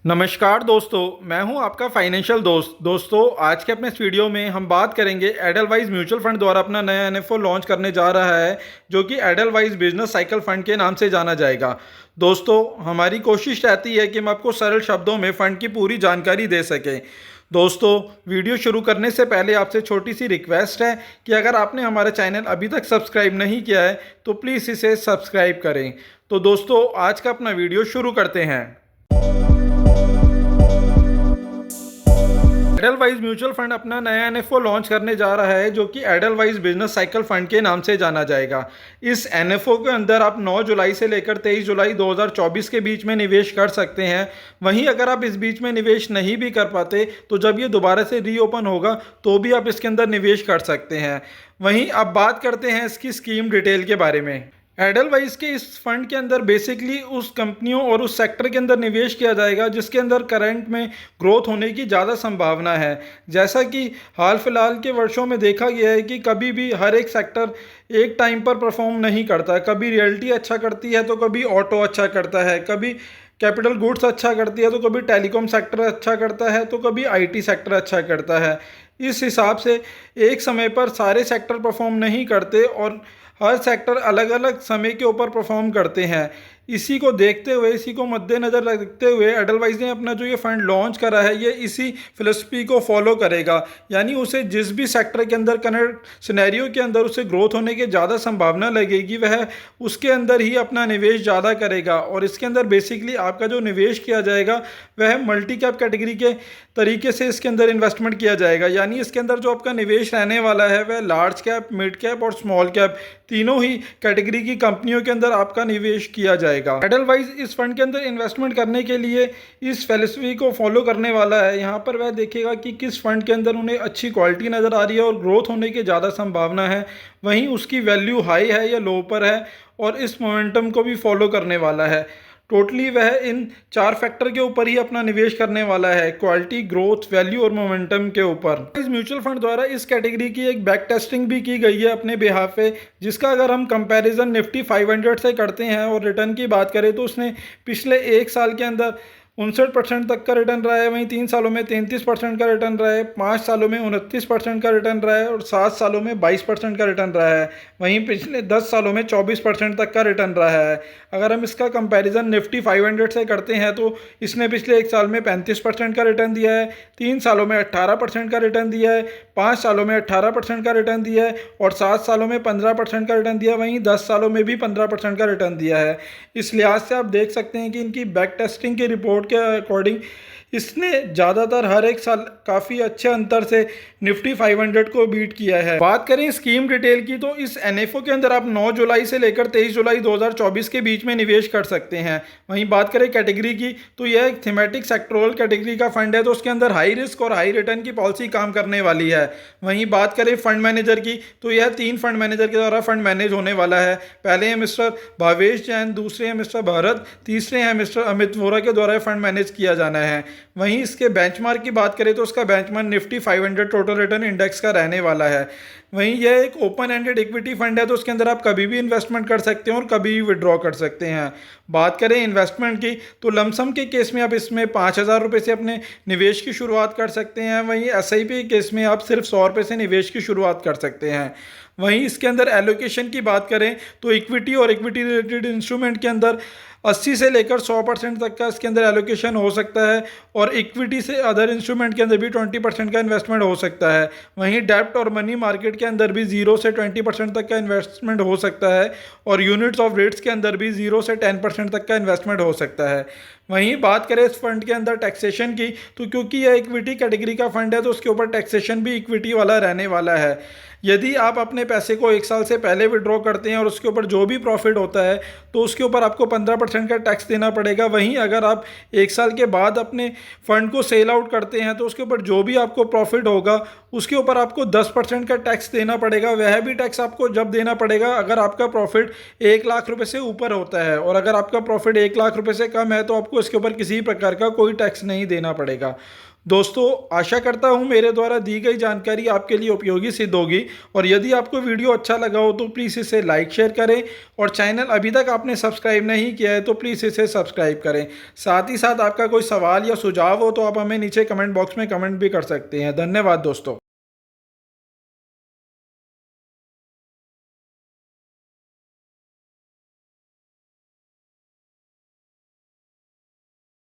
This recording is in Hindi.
नमस्कार दोस्तों, मैं हूं आपका फाइनेंशियल दोस्तों आज के अपने इस वीडियो में हम बात करेंगे एडलवाइज म्यूचुअल फंड द्वारा अपना नया एनएफओ लॉन्च करने जा रहा है जो कि एडलवाइज बिजनेस साइकिल फंड के नाम से जाना जाएगा। दोस्तों, हमारी कोशिश रहती है कि हम आपको सरल शब्दों में फंड की पूरी जानकारी दे सकें। दोस्तों, वीडियो शुरू करने से पहले आपसे छोटी सी रिक्वेस्ट है कि अगर आपने हमारा चैनल अभी तक सब्सक्राइब नहीं किया है तो प्लीज़ इसे सब्सक्राइब करें। तो दोस्तों, आज का अपना वीडियो शुरू करते हैं। एडलवाइज म्यूचुअल फंड अपना नया एनएफओ लॉन्च करने जा रहा है जो कि एडलवाइज बिजनेस साइकिल फंड के नाम से जाना जाएगा। इस एनएफओ के अंदर आप 9 जुलाई से लेकर 23 जुलाई 2024 के बीच में निवेश कर सकते हैं। वहीं अगर आप इस बीच में निवेश नहीं भी कर पाते तो जब ये दोबारा से रीओपन होगा तो भी आप इसके अंदर निवेश कर सकते हैं। वहीं अब बात करते हैं इसकी स्कीम डिटेल के बारे में। एडलवाइज के इस फंड के अंदर बेसिकली उस कंपनियों और उस सेक्टर के अंदर निवेश किया जाएगा जिसके अंदर करंट में ग्रोथ होने की ज़्यादा संभावना है। जैसा कि हाल फिलहाल के वर्षों में देखा गया है कि कभी भी हर एक सेक्टर एक टाइम पर परफॉर्म नहीं करता। कभी रियल्टी अच्छा करती है तो कभी ऑटो अच्छा करता है, कभी कैपिटल गुड्स अच्छा करती है तो कभी टेलीकॉम सेक्टर अच्छा करता है तो कभी आईटी सेक्टर अच्छा करता है। इस हिसाब से एक समय पर सारे सेक्टर परफॉर्म नहीं करते और हर सेक्टर अलग अलग समय के ऊपर परफॉर्म करते हैं। इसी को देखते हुए, इसी को मद्देनज़र रखते हुए एडलवाइज ने अपना जो ये फंड लॉन्च करा है ये इसी फिलॉसफी को फॉलो करेगा। यानी उसे जिस भी सेक्टर के अंदर करंट सिनेरियो के अंदर उसे ग्रोथ होने की ज़्यादा संभावना लगेगी वह उसके अंदर ही अपना निवेश ज़्यादा करेगा। और इसके अंदर बेसिकली आपका जो निवेश किया जाएगा वह मल्टी कैप कैटेगरी के तरीके से इसके अंदर इन्वेस्टमेंट किया जाएगा। यानी इसके अंदर जो आपका निवेश रहने वाला है वह लार्ज कैप, मिड कैप और स्मॉल कैप तीनों ही कैटेगरी की कंपनियों के अंदर आपका निवेश किया जाएगा। एडलवाइज इस फंड के अंदर इन्वेस्टमेंट करने के लिए इस फिलॉसफी को फॉलो करने वाला है। यहाँ पर वह देखेगा कि किस फंड के अंदर उन्हें अच्छी क्वालिटी नज़र आ रही है और ग्रोथ होने की ज़्यादा संभावना है, वहीं उसकी वैल्यू हाई है या लो पर है, और इस मोमेंटम को भी फॉलो करने वाला है। टोटली वह इन 4 फैक्टर के ऊपर ही अपना निवेश करने वाला है, क्वालिटी, ग्रोथ, वैल्यू और मोमेंटम के ऊपर। इस म्यूचुअल फंड द्वारा इस कैटेगरी की एक बैक टेस्टिंग भी की गई है अपने बिहाफ पे, जिसका अगर हम कंपैरिजन निफ्टी 500 से करते हैं और रिटर्न की बात करें तो उसने पिछले 1 साल के अंदर 59% तक का रिटर्न रहा है। वहीं 3 सालों में 33% का रिटर्न रहा है, 5 सालों में 29% का रिटर्न रहा है और 7 सालों में 22% का रिटर्न रहा है। वहीं पिछले 10 सालों में 24% तक का रिटर्न रहा है। अगर हम इसका कंपैरिजन निफ्टी 500 से करते हैं तो इसने पिछले 1 साल में 35% का रिटर्न दिया है, 3 सालों में 18% का रिटर्न दिया है, 5 सालों में 18% का रिटर्न दिया है और 7 सालों में 15% का रिटर्न दिया है। वहीं 10 सालों में भी 15% का रिटर्न दिया है। इस लिहाज से आप देख सकते हैं कि इनकी बैक टेस्टिंग की रिपोर्ट के अकॉर्डिंग इसने ज़्यादातर हर एक साल काफ़ी अच्छे अंतर से निफ्टी 500 को बीट किया है। बात करें स्कीम डिटेल की तो इस एनएफओ के अंदर आप 9 जुलाई से लेकर 23 जुलाई 2024 के बीच में निवेश कर सकते हैं। वहीं बात करें कैटेगरी की तो यह एक थीमेटिक सेक्टोरल कैटेगरी का फंड है, तो उसके अंदर हाई रिस्क और हाई रिटर्न की पॉलिसी काम करने वाली है। वहीं बात करें फंड मैनेजर की तो यह 3 फंड मैनेजर के द्वारा फंड मैनेज होने वाला है। पहले हैं मिस्टर भावेश जैन, दूसरे हैं मिस्टर भारत, तीसरे हैं मिस्टर अमित वोरा के द्वारा फंड मैनेज किया जाना है। वहीं इसके बेंचमार्क की बात करें तो उसका benchmark Nifty 500 total return index का रहने वाला है। वहीं यह एक ओपन एंडेड इक्विटी फंड है, तो उसके अंदर आप कभी भी इन्वेस्टमेंट कर सकते हैं और कभी भी विड्रॉ कर सकते हैं। बात करें इन्वेस्टमेंट की तो लमसम के केस में आप इसमें 5,000 रुपये से अपने निवेश की शुरुआत कर सकते हैं। वहीं एसआईपी के केस में आप सिर्फ 100 रुपये से निवेश की शुरुआत कर सकते हैं। वहीं इसके अंदर एलोकेशन की बात करें तो इक्विटी और इक्विटी रिलेटेड इंस्ट्रूमेंट के अंदर 80 से लेकर 100% तक का इसके अंदर एलोकेशन हो सकता है और इक्विटी से अदर इंस्ट्रूमेंट के अंदर भी 20% का इन्वेस्टमेंट हो सकता है। वहीं डेब्ट और मनी मार्केट के अंदर भी 0 से 20% तक का इन्वेस्टमेंट हो सकता है और यूनिट्स ऑफ रेट्स के अंदर भी 0 से 10% तक का इन्वेस्टमेंट हो सकता है। वहीं बात करें इस फंड के अंदर टैक्सेशन की तो क्योंकि यह इक्विटी कैटेगरी का फंड है तो उसके ऊपर टैक्सेशन भी इक्विटी वाला रहने वाला है। यदि आप अपने पैसे को 1 साल से पहले विड्रॉ करते हैं और उसके ऊपर जो भी प्रॉफिट होता है तो उसके ऊपर आपको 15% का टैक्स देना पड़ेगा। वहीं अगर आप 1 साल के बाद अपने फंड को सेल आउट करते हैं तो उसके ऊपर जो भी आपको प्रॉफिट होगा उसके ऊपर आपको 10% का टैक्स देना पड़ेगा। वह भी टैक्स आपको जब देना पड़ेगा अगर आपका प्रॉफिट 1 लाख रुपए से ऊपर होता है, और अगर आपका प्रॉफिट 1 लाख रुपए से कम है तो आपको इसके ऊपर किसी प्रकार का कोई टैक्स नहीं देना पड़ेगा। दोस्तों आशा करता हूँ मेरे द्वारा दी गई जानकारी आपके लिए उपयोगी सिद्ध होगी, और यदि आपको वीडियो अच्छा लगा हो तो प्लीज़ इसे लाइक शेयर करें, और चैनल अभी तक आपने सब्सक्राइब नहीं किया है तो प्लीज़ इसे सब्सक्राइब करें। साथ ही साथ आपका कोई सवाल या सुझाव हो तो आप हमें नीचे कमेंट बॉक्स में कमेंट भी कर सकते हैं। धन्यवाद दोस्तों।